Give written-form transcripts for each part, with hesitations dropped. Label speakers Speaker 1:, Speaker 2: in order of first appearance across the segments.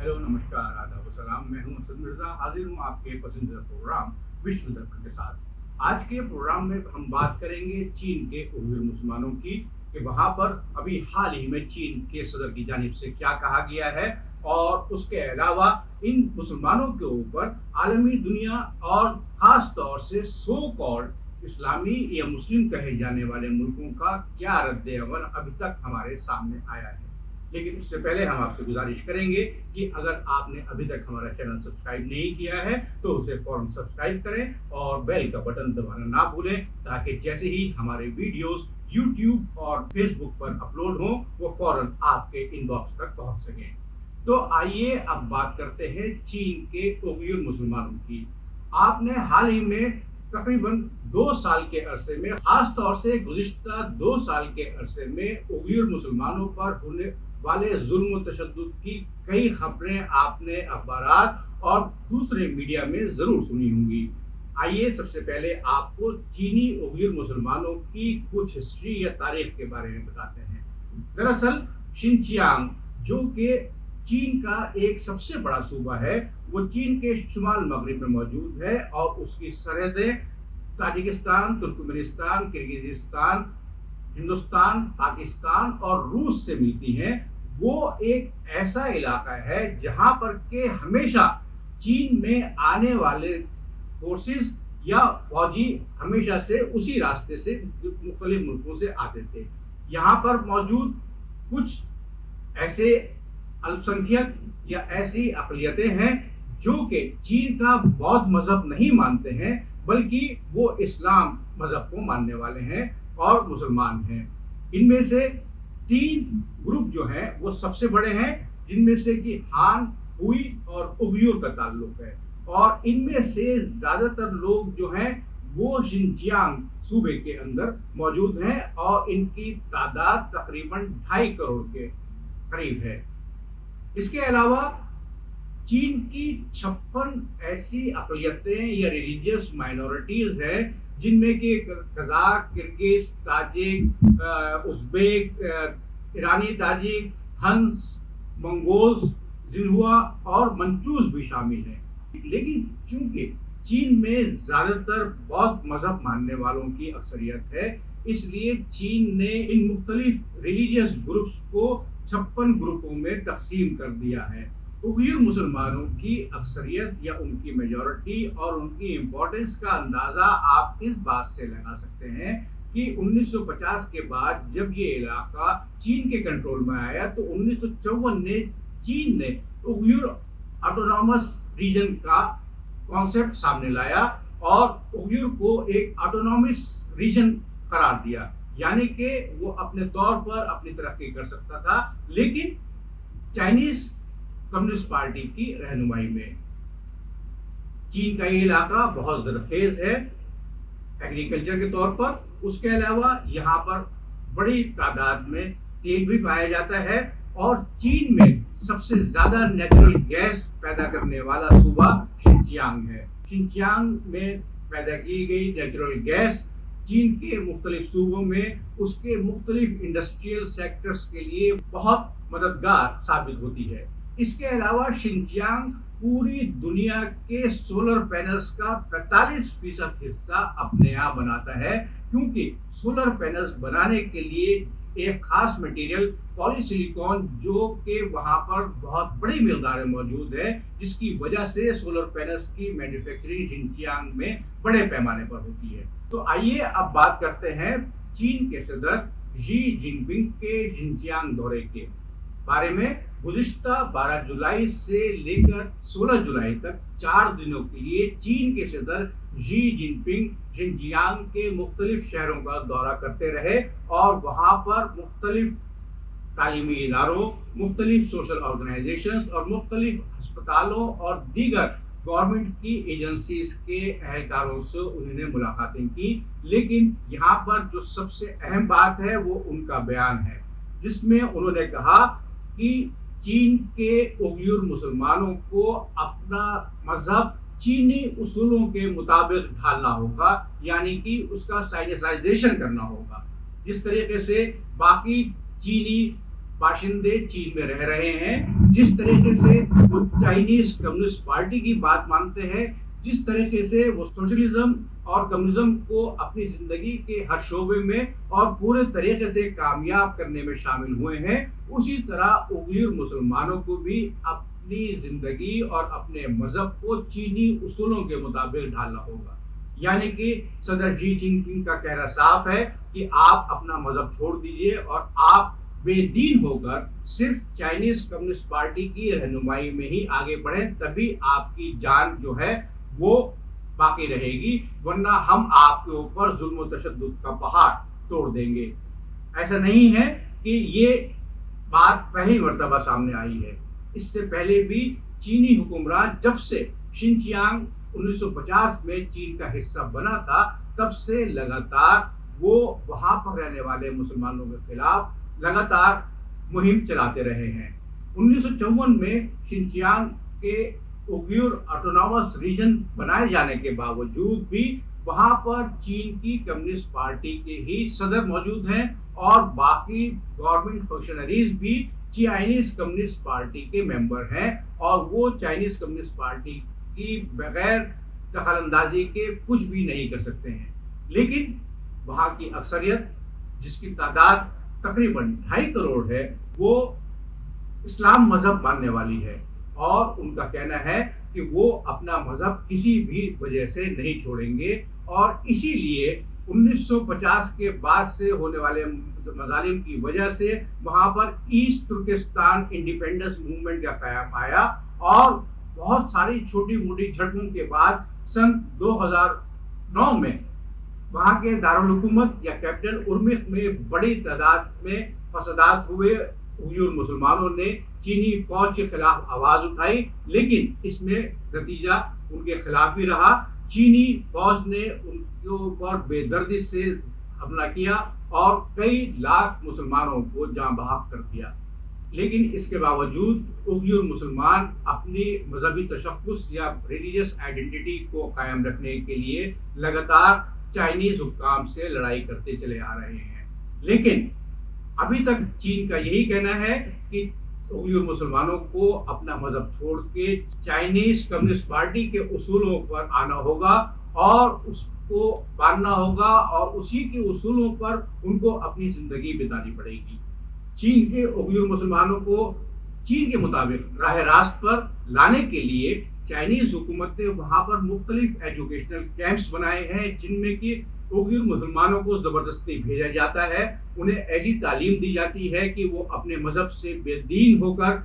Speaker 1: Hello, नमस्कार, आदाब, सलाम। मैं हूं असद मिर्जा, हाजिर हूं आपके पसंदीदा प्रोग्राम विश्व दर्पण के साथ। आज के प्रोग्राम में हम बात करेंगे चीन के उइघुर मुसलमानों की, कि वहां पर अभी हाल ही में चीन के सदर की जानिब से क्या कहा गया है, और उसके अलावा इन मुसलमानों के ऊपर आलमी दुनिया और ख़ास तौर से सो कॉल्ड इस्लामी या मुस्लिम कहे जाने वाले मुल्कों का क्या रद्द-ए-अमल अभी तक हमारे सामने आया है। लेकिन उससे पहले हम आपसे गुजारिश करेंगे कि अगर आपने अभी तक हमारा चैनल सब्सक्राइब नहीं किया है तो उसे फौरन सब्सक्राइब करें और बेल का बटन दबाना ना भूलें, ताकि जैसे ही हमारे वीडियोस यूट्यूब और फेसबुक पर अपलोड हों वो फौरन आपके इनबॉक्स तक पहुंच सकें। तो आइए अब बात करते हैं चीन के उइघुर मुसलमानों की। आपने हाल ही में तकरीबन 2 साल के अरसे में, खास तौर से गुज़िश्ता 2 साल के अरसे में उइघुर मुसलमानों पर होने वाले जुल्म और तशद्दुद की कई खबरें आपने अखबारात और दूसरे मीडिया में ज़रूर सुनी होंगी। आइए सबसे पहले आपको चीनी उइघुर मुसलमानों की कुछ हिस्ट्री या तारीख के बारे में बताते हैं। दरअसल शिनजियांग, जो कि चीन का एक सबसे बड़ा सूबा है, वो चीन के शुमाल मगरिब में मौजूद है और उसकी सरहदें Tajikistan, Turkmenistan, Kyrgyzstan, Hindustan, Pakistan और रूस से मिलती हैं। वो एक ऐसा इलाका है जहां पर के हमेशा चीन में आने वाले फोर्सेस या फौजी हमेशा से उसी रास्ते से मुख्तलिफ मुल्कों से आते थे। यहाँ पर मौजूद कुछ ऐसे अल्पसंख्यक या ऐसी अक़लियतें हैं जो कि चीन का बौद्ध मजहब नहीं मानते हैं, बल्कि वो इस्लाम मजहब को मानने वाले हैं और मुसलमान हैं। इनमें से 3 ग्रुप जो हैं वो सबसे बड़े हैं, जिनमें से कि हान, हुई और उइघुर का ताल्लुक है, और इनमें से ज़्यादातर लोग जो हैं वो शिनजियांग सूबे के अंदर मौजूद हैं और इनकी तादाद तकरीबन 2.5 करोड़ के करीब है। इसके अलावा चीन की 56 ऐसी अक़लियतें या रिलीजियस माइनॉरिटीज़ हैं, जिनमें कि कज़ाक, किर्गिज़, ताजिक, उज़्बेक, ईरानी ताजिक, हंस, मंगोल्स, ज़िन्हुआ और मंचूज़ भी शामिल हैं। लेकिन चूंकि चीन में ज़्यादातर बौद्ध मजहब मानने वालों की अक्सरियत है, इसलिए चीन ने इन मुख्तलिफ रिलीजियस ग्रुप्स को 56 ग्रुपों में तकसीम कर दिया है। उइघुर मुसलमानों की अक्सरियत या उनकी मेजॉरिटी और उनकी इम्पोर्टेंस का अंदाज़ा आप इस बात से लगा सकते हैं कि 1950 के बाद जब ये इलाका चीन के कंट्रोल में आया तो 1954 में चीन ने उइघुर ऑटोनॉमस रीजन का कॉन्सेप्ट सामने लाया और उइघुर को एक ऑटोनॉमस रीजन करार दिया, यानी कि वो अपने तौर पर अपनी तरक्की कर सकता था, लेकिन चाइनीज कम्युनिस्ट पार्टी की रहनुमाई में। चीन का ये इलाका बहुत ज़रखेज़ है एग्रीकल्चर के तौर पर। उसके अलावा यहाँ पर बड़ी तादाद में तेल भी पाया जाता है और चीन में सबसे ज़्यादा नेचुरल गैस पैदा करने वाला सूबा शिनजियांग है। शिनजियांग में पैदा की गई नेचुरल गैस चीन के मुख्तलिफ सूबों में उसके मुख्तलिफ इंडस्ट्रियल सेक्टर्स के लिए बहुत मददगार साबित होती है। इसके अलावा शिनजियांग पूरी दुनिया के सोलर पैनल्स का 45% हिस्सा अपने यहाँ बनाता है, क्योंकि सोलर पैनल्स बनाने के लिए एक खास मटेरियल पॉलीसिलिकॉन जो कि वहाँ पर बहुत बड़ी मिकदार में मौजूद है, जिसकी वजह से सोलर पैनल्स की मैन्युफैक्चरिंग शिनजियांग में बड़े पैमाने पर होती है। तो आइए अब बात करते हैं चीन के सदर शी जिनपिंग के शिनजियांग दौरे के बारे में। गुज़िश्ता 12 जुलाई से लेकर 16 जुलाई तक 4 दिनों के लिए चीन के सदर शी जिनपिंग शिनजियांग के मुख्तलिफ शहरों का दौरा करते रहे और वहाँ पर मुख्तलिफ तालीमी इदारों, मुख्तलिफ सोशल ऑर्गेनाइजेशंस और मुख्तलिफ अस्पतालों और दीगर गवर्नमेंट की एजेंसीज के अहलकारों से उन्होंने मुलाकातें की। लेकिन यहाँ पर जो सबसे अहम बात है वो उनका बयान है, जिसमें उन्होंने कहा कि चीन के उइघुर मुसलमानों को अपना मजहब चीनी उसूलों के मुताबिक ढालना होगा, यानी कि उसका साइनिसाइजेशन करना होगा। जिस तरीके से बाकी चीनी बाशिंदे चीन में रह रहे हैं, जिस तरीके से वो चाइनीज कम्युनिस्ट पार्टी की बात मानते हैं, जिस तरीके से वो सोशलिज्म और कम्युनिज्म को अपनी जिंदगी के हर शोबे में और पूरे तरीके से कामयाब करने में शामिल हुए हैं, उसी तरह उइघुर मुसलमानों को भी अपनी जिंदगी और अपने मजहब को चीनी उसूलों के मुताबिक ढालना होगा। यानी कि सदर जी जिनपिंग का कहना साफ है कि आप अपना मजहब छोड़ दीजिए और आप बेदीन होकर सिर्फ चाइनीज कम्युनिस्ट पार्टी की रहनुमाई में ही आगे बढ़ें, तभी आपकी जान जो है वो बाकी रहेगी, वरना हम आपके ऊपर जुल्म और तशद्दुद का पहाड़ तोड़ देंगे। ऐसा नहीं है कि ये बात पहली मर्तबा सामने आई है, इससे पहले भी चीनी हुक्मरान जब से शिनचियांग 1950 में चीन का हिस्सा बना था, तब से लगातार वो वहां पर रहने वाले मुसलमानों के खिलाफ लगातार मुहिम चलाते रहे हैं। 1954 में शिनचियांग के उइघुर ऑटोनॉमस रीजन बनाए जाने के बावजूद भी वहां पर चीन की कम्युनिस्ट पार्टी के ही सदर मौजूद हैं और बाकी गवर्नमेंट फंक्शनरीज भी चाइनीज कम्युनिस्ट पार्टी के मेंबर हैं, और वो चाइनीज कम्युनिस्ट पार्टी की बगैर दखलंदाजी के कुछ भी नहीं कर सकते हैं। लेकिन वहाँ की अक्सरियत, जिसकी तादाद तकरीबन 2.5 करोड़ है, वो इस्लाम मजहब मानने वाली है और उनका कहना है कि वो अपना मजहब किसी भी वजह से नहीं छोड़ेंगे, और इसीलिए 1950 के बाद से होने वाले मजालिम की वजह से वहाँ पर ईस्ट तुर्किस्तान इंडिपेंडेंस मूवमेंट का कायम आया, और बहुत सारी छोटी मोटी झड़पों के बाद सन 2009 में वहाँ के दारुल हुकूमत या कैपिटल उर्मिक में बड़ी तादाद में फसादात हुए। उइघुर मुसलमानों ने चीनी फौज के खिलाफ आवाज उठाई, लेकिन इसमें नतीजा उनके खिलाफ ही रहा। चीनी फौज ने उनके ऊपर बेदर्दी से हमला किया और कई लाख मुसलमानों को जान बहक कर दिया। लेकिन इसके बावजूद उइघुर मुसलमान अपनी मजहबी तशख्खुस या रिलीजियस आइडेंटिटी को कायम रखने के लिए लगातार चाइनीज हुक्काम से लड़ाई करते चले आ रहे हैं। लेकिन अभी तक चीन का यही कहना है कि उइघुर मुसलमानों को अपना मजहब छोड़ के चाइनीज कम्युनिस्ट पार्टी के उसूलों पर आना होगा और उसको मानना होगा, और उसी के उसूलों पर उनको अपनी जिंदगी बितानी पड़ेगी। चीन के उइघुर मुसलमानों को चीन के मुताबिक राह रास्त पर लाने के लिए चाइनीज हुकूमत ने वहाँ पर मुख्तलिफ एजुकेशनल कैंप्स बनाए हैं, जिनमें कि उइघुर मुसलमानों को ज़बरदस्ती भेजा जाता है। उन्हें ऐसी तालीम दी जाती है कि वो अपने मजहब से बेदीन होकर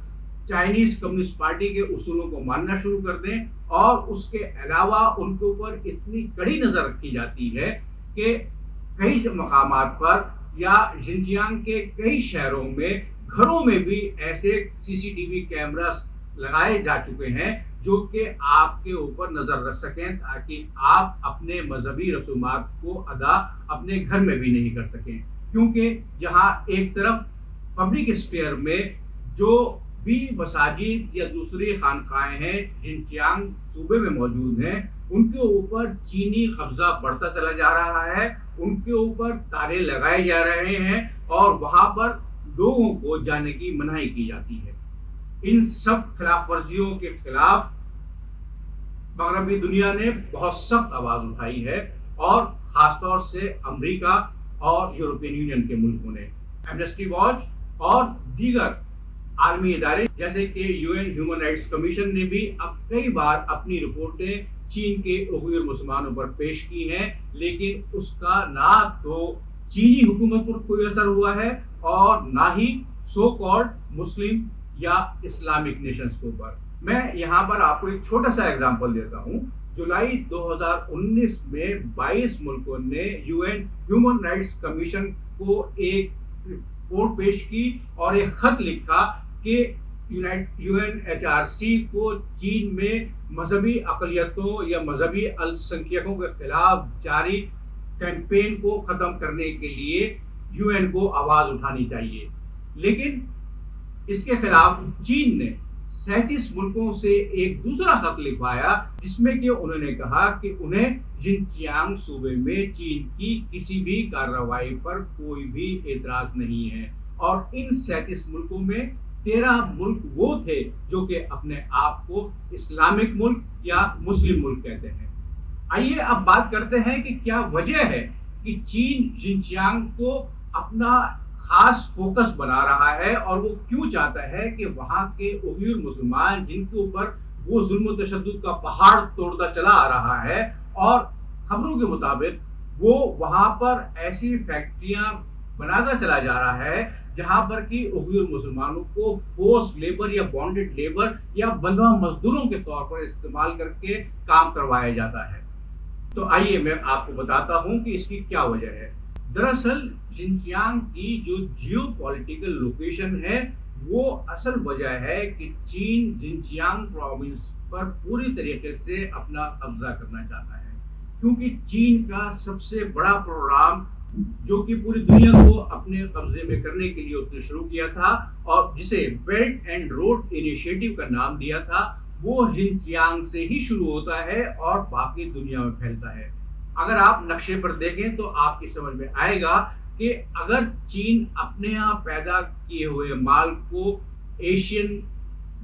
Speaker 1: चाइनीज कम्युनिस्ट पार्टी के उसूलों को मानना शुरू कर दें, और उसके अलावा उनके ऊपर इतनी कड़ी नज़र रखी जाती है कि कई मकामात पर या शिनचियांग के कई शहरों में घरों में भी ऐसे सीसीटीवी कैमरा लगाए जा चुके हैं जो कि आपके ऊपर नजर रख सकें, ताकि आप अपने मजहबी रसूमात को अदा अपने घर में भी नहीं कर सकें। क्योंकि जहां एक तरफ पब्लिक स्फीयर में जो भी मसाजिद या दूसरी खानकाएं हैं शिनचियांग सूबे में मौजूद हैं, उनके ऊपर चीनी कब्जा बढ़ता चला जा रहा है, उनके ऊपर ताले लगाए जा रहे हैं और वहां पर लोगों को जाने की मनाही की जाती है। इन सब खिलाफ वर्जियों के खिलाफ मगरबी दुनिया ने बहुत सख्त आवाज उठाई है, और खासतौर से अमेरिका और यूरोपियन यूनियन के मुल्कों ने। एमनेस्टी वॉच और दीगर आलमी इदारे जैसे कि यूएन ह्यूमन राइट्स कमीशन ने भी अब कई बार अपनी रिपोर्टें चीन के उइघुर मुसलमानों पर पेश की हैं, लेकिन उसका ना तो चीनी हुकूमत पर कोई असर हुआ है और ना ही सो कॉल्ड मुस्लिम या इस्लामिक नेशंस के ऊपर। मैं यहाँ पर आपको एक छोटा सा एग्जांपल देता हूँ। जुलाई 2019 में 22 मुल्कों ने यूएन ह्यूमन राइट्स कमीशन को एक रिपोर्ट पेश की और एक खत लिखा कि यूएनएचआरसी को चीन में मजहबी अक़लियतों या मजहबी अल्पसंख्यकों के खिलाफ जारी कैंपेन को ख़त्म करने के लिए यूएन को आवाज़ उठानी चाहिए। लेकिन इसके खिलाफ चीन ने 37 मुल्कों से एक दूसरा खत लिखवाया, जिसमें कि उन्होंने कहा कि उन्हें शिनचियांग सूबे में चीन की किसी भी कार्रवाई पर कोई भी एतराज़ नहीं है। اور ان 37 ملکوں میں 13 ملک وہ تھے جو کہ اپنے آپ کو اسلامک ملک یا مسلم ملک کہتے ہیں۔ آئیے اب بات کرتے ہیں کہ کیا وجہ ہے کہ چین ژنچیانگ کو اپنا خاص فوکس بنا رہا ہے اور وہ کیوں چاہتا ہے کہ وہاں کے اوئغور مسلمان جن کے اوپر وہ ظلم و تشدد کا پہاڑ توڑتا چلا آ رہا ہے، اور خبروں کے مطابق وہ وہاں پر ایسی فیکٹریاں بناتا چلا جا رہا ہے جہاں پر کہ اوئغور مسلمانوں کو فورس لیبر یا بانڈڈ لیبر یا بندھوا مزدوروں کے طور پر استعمال کر کے کام کروایا جاتا ہے۔ تو آئیے میں آپ کو بتاتا ہوں کہ اس کی کیا وجہ ہے۔ دراصل ژنچیانگ کی جو جیو پولیٹیکل لوکیشن ہے وہ اصل وجہ ہے کہ چین ژنچیانگ پروونس پر پوری طریقے سے اپنا قبضہ کرنا چاہتا ہے، کیونکہ چین کا سب سے بڑا پروگرام جو کہ پوری دنیا کو اپنے قبضے میں کرنے کے لیے اس نے شروع کیا تھا اور جسے بیلٹ اینڈ روڈ انیشیٹو کا نام دیا تھا، وہ ژنچیانگ سے ہی شروع ہوتا ہے اور باقی دنیا میں پھیلتا ہے۔ اگر آپ نقشے پر دیکھیں تو آپ کی سمجھ میں آئے گا کہ اگر چین اپنے یہاں پیدا کیے ہوئے مال کو ایشین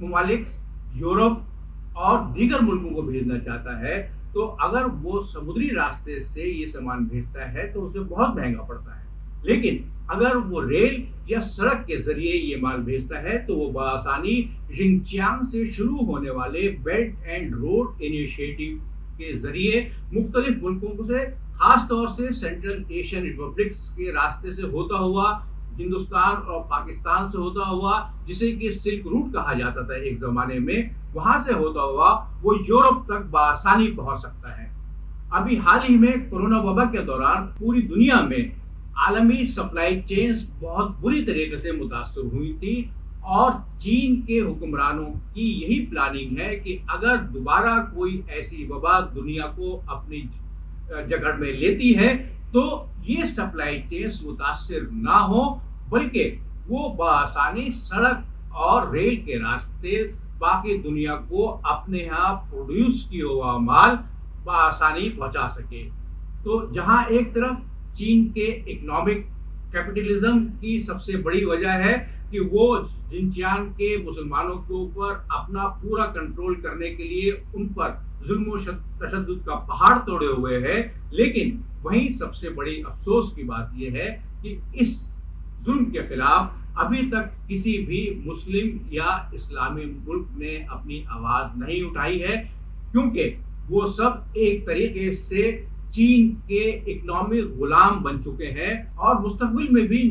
Speaker 1: ممالک، یورپ اور دیگر ملکوں کو بھیجنا چاہتا ہے تو اگر وہ سمندری راستے سے یہ سامان بھیجتا ہے تو اسے بہت مہنگا پڑتا ہے، لیکن اگر وہ ریل یا سڑک کے ذریعے یہ مال بھیجتا ہے تو وہ بآسانی ژنچیانگ سے شروع ہونے والے بیلٹ اینڈ روڈ انیشیٹو کے ذریعے مختلف ملکوں سے، خاص طور سے سینٹرل ایشین ریپبلکس کے راستے سے ہوتا ہوا، ہندوستان اور پاکستان سے ہوتا ہوا، جسے کہ سلک روٹ کہا جاتا تھا ایک زمانے میں، وہاں سے ہوتا ہوا وہ یورپ تک بآسانی پہنچ سکتا ہے۔ ابھی حال ہی میں کورونا وبا کے دوران پوری دنیا میں عالمی سپلائی چینز بہت بری طریقے سے متاثر ہوئی تھی، اور چین کے حکمرانوں کی یہی پلاننگ ہے کہ اگر دوبارہ کوئی ایسی وبا دنیا کو اپنی جگڑ میں لیتی ہے تو یہ سپلائی چینز متاثر نہ ہو، بلکہ وہ بآسانی سڑک اور ریل کے راستے باقی دنیا کو اپنے یہاں پروڈیوس کیا ہوا مال بآسانی پہنچا سکے۔ تو جہاں ایک طرف چین کے اکنامک کیپٹلزم کی سب سے بڑی وجہ ہے کہ وہ ژنچیانگ کے مسلمانوں کے اوپر اپنا پورا کنٹرول کرنے کے لیے ان پر ظلم و تشدد کا پہاڑ توڑے ہوئے ہے، لیکن وہیں سب سے بڑی افسوس کی بات یہ ہے کہ اس ظلم کے خلاف ابھی تک کسی بھی مسلم یا اسلامی ملک نے اپنی آواز نہیں اٹھائی ہے، کیونکہ وہ سب ایک طریقے سے چین کے اکنامک غلام بن چکے ہیں، اور مستقبل میں بھی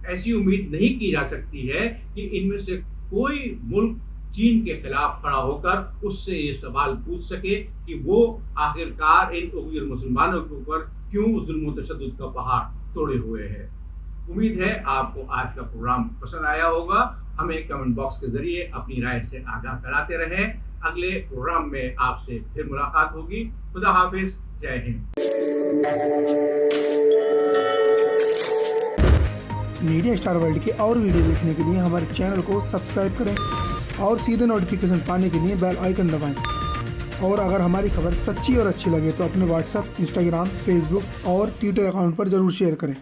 Speaker 1: ایسی امید نہیں کی جا سکتی ہے کہ ان میں سے کوئی ملک چین کے خلاف کھڑا ہو کر اس سے یہ سوال پوچھ سکے کہ وہ آخرکار ان اوئغور مسلمانوں کے اوپر کیوں ظلم و تشدد کا پہاڑ توڑے ہوئے ہے۔ امید ہے آپ کو آج کا پروگرام پسند آیا ہوگا۔ ہمیں کمنٹ باکس کے ذریعے اپنی رائے سے آگاہ کراتے رہیں۔ اگلے پروگرام میں آپ سے پھر ملاقات ہوگی۔ خدا حافظ، جے ہند۔
Speaker 2: میڈیا اسٹار ورلڈ کے اور ویڈیو دیکھنے کے لیے ہمارے چینل کو سبسکرائب کریں اور سیدھے نوٹیفیکیشن پانے کے لیے بیل آئیکن دبائیں، اور اگر ہماری خبر سچی اور اچھی لگے تو اپنے واٹس ایپ، انسٹاگرام، فیس بک اور ٹویٹر اکاؤنٹ پر ضرور شیئر کریں۔